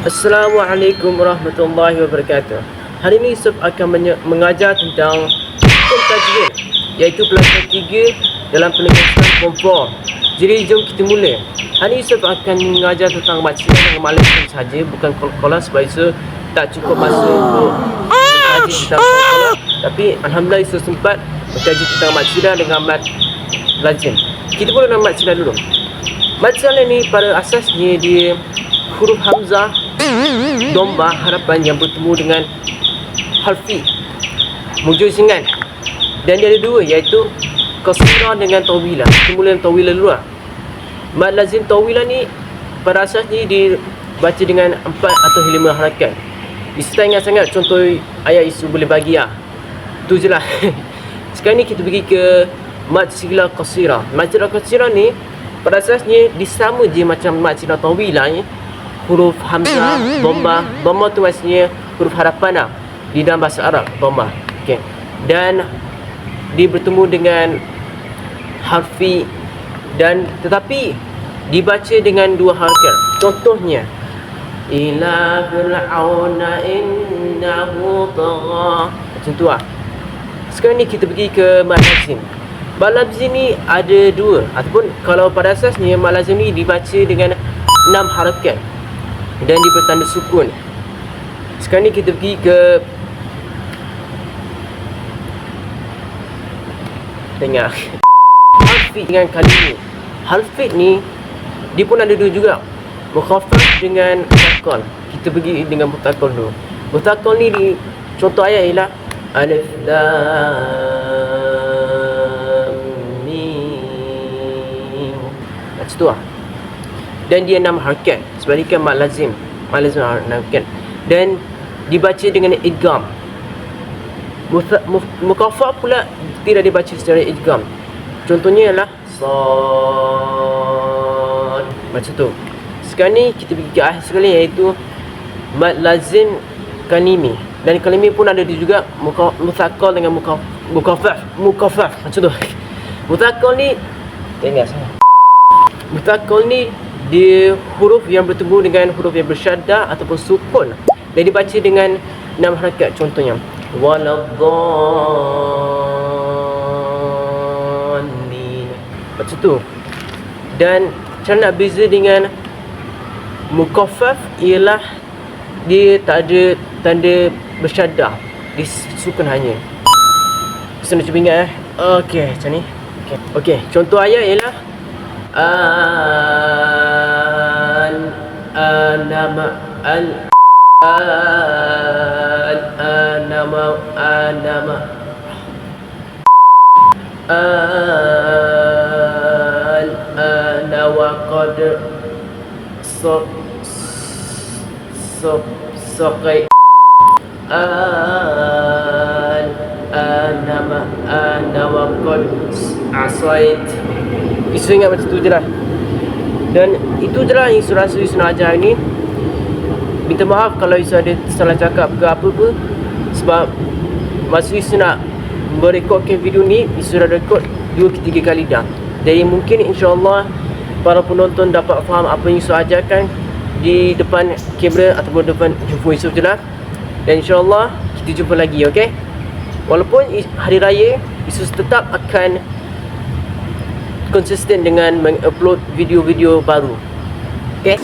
Assalamualaikum warahmatullahi wabarakatuh. Hari ini Yusuf akan mengajar tentang hukum tajwid, iaitu pelajaran 3 dalam penegasan form 4. Jadi jom kita mula. Hari ini Yusuf akan mengajar tentang bacaan dengan maklum saja, bukan qalqalah, sebab Yusuf tak cukup masa untuk mengkaji tentang qalqalah. Tapi alhamdulillah Yusuf sempat mengkaji tentang maksilah dengan mat lazim. Kita mula dengan maksilah dulu. Maksilah ni pada asasnya dia huruf hamzah, domba, harapan yang bertemu dengan harfi mujuzingan, dan dia ada dua, iaitu qasirah dengan tawilah. Kita mula dengan tawilah dulu lah. Mad lazim tawilah ni pada asasnya dibaca dengan 4 atau 5 harakat. Isu tak ingat sangat contoh ayat isu boleh bagi lah. Tu je lah. Sekarang ni kita pergi ke mad silah qasirah. Mad silah qasirah ni pada asasnya disama je macam mad silah tawilah ni. Huruf hamzah, dhamma. Dhamma tu maksudnya huruf harapan lah di dalam bahasa Arab, dhamma. Okay. Dan dia bertemu dengan harfi, dan tetapi dibaca dengan 2 harakat. Contohnya ila fir'auna innahu tagha. Macam tu lah. Sekarang ni kita pergi ke mad lazim. Mad lazim ni ada 2, ataupun kalau pada asasnya mad lazim ni dibaca dengan 6 harakat dan dia bertanda sukun. Sekarang ni kita pergi ke tengah harfi dengan kalimah. Harfi ni dia pun ada 2 juga, mukhaffaf dengan mutakal. Kita pergi dengan mutakal dulu. Mutakal ni contoh ayat ialah alif lam mim, macam tu lah. Dan dia 6 harakat, sebaliknya mad lazim. Mad lazim 6 harakat dan dibaca dengan idgham. Mukhaffaf pula tidak dibaca secara idgham. Contohnya ialah sad, macam tu. Sekarang ni kita pergi ke akhir sekali, iaitu mad lazim kalimi. Dan kalimi pun ada juga muthaqal dengan mukaffaf macam tu. Muthaqal ni tengok sana. Muthaqal ni dia huruf yang bertemu dengan huruf yang bersyaddah ataupun sukun, dan dibaca dengan 6 harakat. Contohnya waladhdallin, macam tu. Dan cara nak beza dengan mukaffaf ialah dia tak ada tanda bersyaddah, dia sukun hanya. Kita cuba ingat okey, macam ni. Okey, contoh ayat ialah anama wa qad saqai ana wa qad asait. Isu ingat macam tu je lah. Dan itu je lah yang Isu rasa Isu nak ajar ni. Minta maaf kalau Isu ada salah cakap ke apa-apa, sebab masa Isu nak merekodkan video ni, Isu dah rekod 2-3 kali dah. Jadi mungkin insyaAllah para penonton dapat faham apa yang Isu ajarkan di depan kamera ataupun depan handphone Isu je lah. Dan insyaAllah kita jumpa lagi, ok? Walaupun hari raya, Isu tetap akan konsisten dengan mengupload video-video baru. Okay?